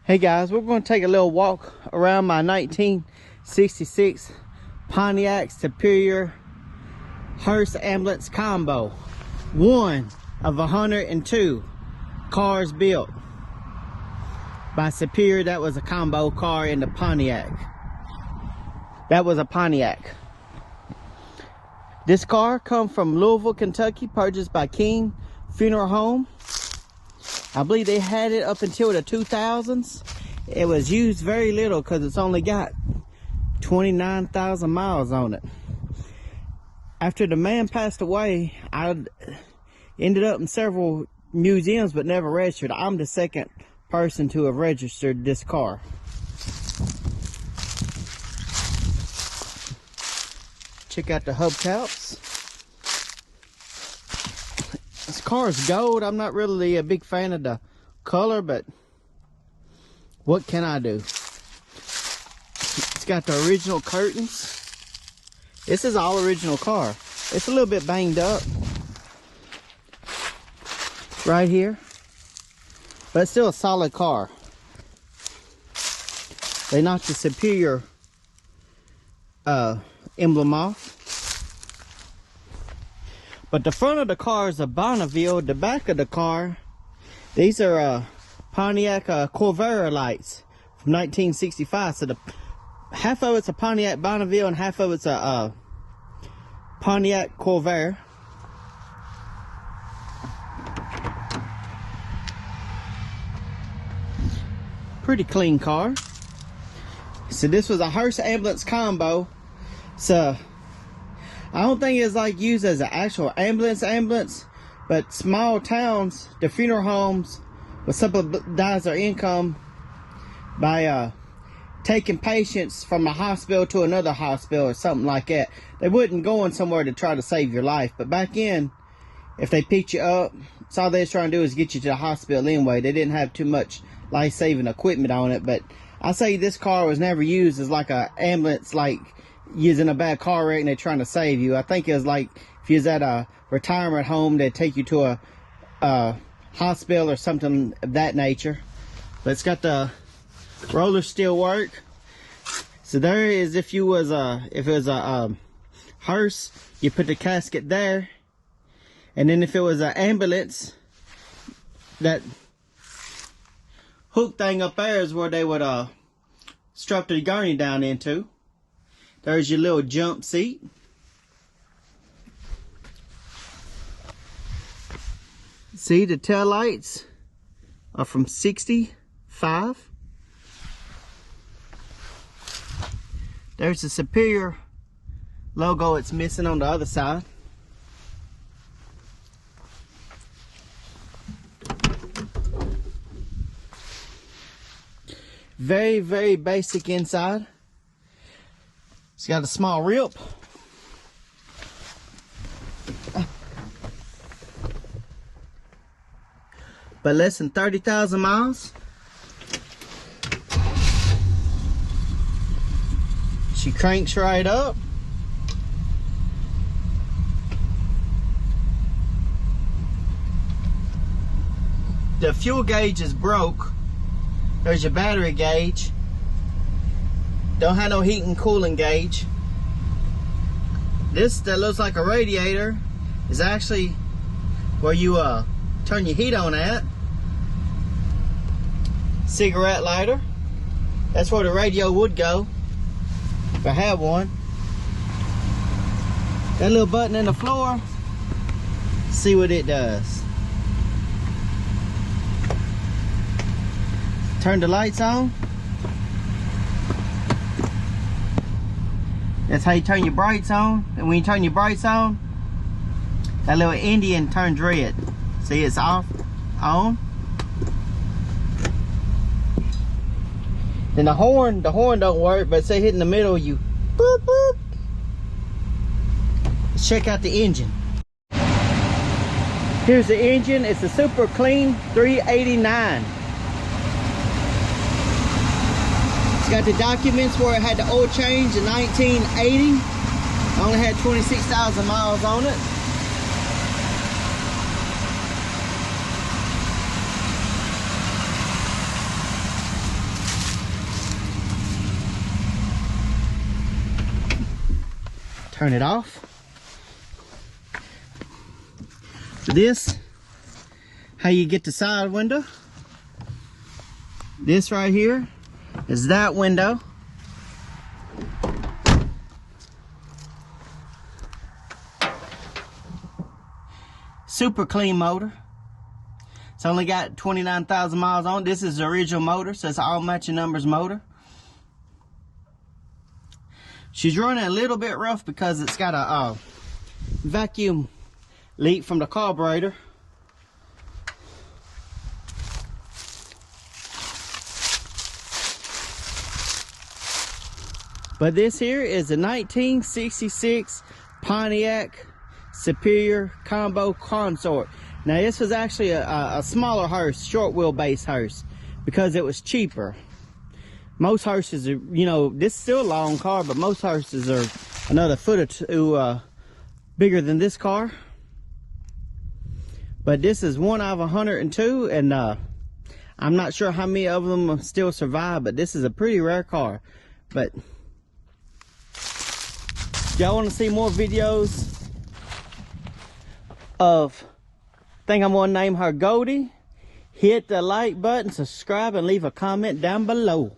Hey guys, we're going to take a little walk around my 1966 Pontiac Superior Hearse ambulance combo. One of 102 cars built by Superior. That was a combo car in the Pontiac. That was a Pontiac. This car come from Louisville, Kentucky, purchased by King Funeral Home. I believe they had it up until the 2000s. It was used very little because it's only got 29,000 miles on it. After the man passed away, I ended up in several museums but never registered. I'm the second person to have registered this car. Check out the hubcaps. This car is gold. I'm not really a big fan of the color, but what can I do? It's got the original curtains. This is all original car. It's a little bit banged up right here, but it's still a solid car. They knocked the Superior emblem off. But the front of the car is a Bonneville. The back of the car, these are Pontiac Corvair lights from 1965. So the half of it's a Pontiac Bonneville and half of it's a Pontiac Corvair. Pretty clean car. So this was a Hearse ambulance combo. So I don't think it's like used as an actual ambulance, but small towns, the funeral homes will subsidize their income by taking patients from a hospital to another hospital or something like that. They wouldn't go in somewhere to try to save your life, but back in, if they picked you up, so all they was trying to do is get you to the hospital anyway. They didn't have too much life-saving equipment on it, but I say this car was never used as like an ambulance, like using a bad car wreck and they're trying to save you. I think it was like if you was at a retirement home, they'd take you to a hospital or something of that nature. But it's got the roller still work. So there is, if it was a hearse, you put the casket there, and then if it was an ambulance, that hook thing up there is where they would strap the gurney down into. There's your little jump seat. See, the tail lights are from 65. There's the Superior logo. It's missing on the other side. Very, very basic inside. It's got a small rip. But less than 30,000 miles. She cranks right up. The fuel gauge is broke. There's your battery gauge. Don't have no heat and cooling gauge. This that looks like a radiator is actually where you turn your heat on at. Cigarette lighter. That's where the radio would go if I had one. That little button in the floor. See what it does. Turn the lights on. That's how you turn your brights on. And when you turn your brights on, that little Indian turns red. See, it's off, on. Then the horn don't work, but say hit in the middle, you boop boop. Let's check out the engine. Here's the engine. It's a super clean 389. It's got the documents where it had the oil change in 1980. I only had 26,000 miles on it. Turn it off. This, how you get the side window. This right here is that window. Super clean motor. It's only got 29,000 miles on it. This is the original motor, so it's all matching numbers motor. She's running a little bit rough because it's got a vacuum leak from the carburetor. But this here is a 1966 Pontiac Superior Combo Consort. Now this was actually a smaller hearse, short wheelbase hearse, because it was cheaper. Most hearses are, you know, this is still a long car, but most hearses are another foot or two bigger than this car. But this is one out of 102, and I'm not sure how many of them still survive, but this is a pretty rare car. But y'all want to see more videos of, I think I'm going to name her Goldie, hit the like button, subscribe, and leave a comment down below.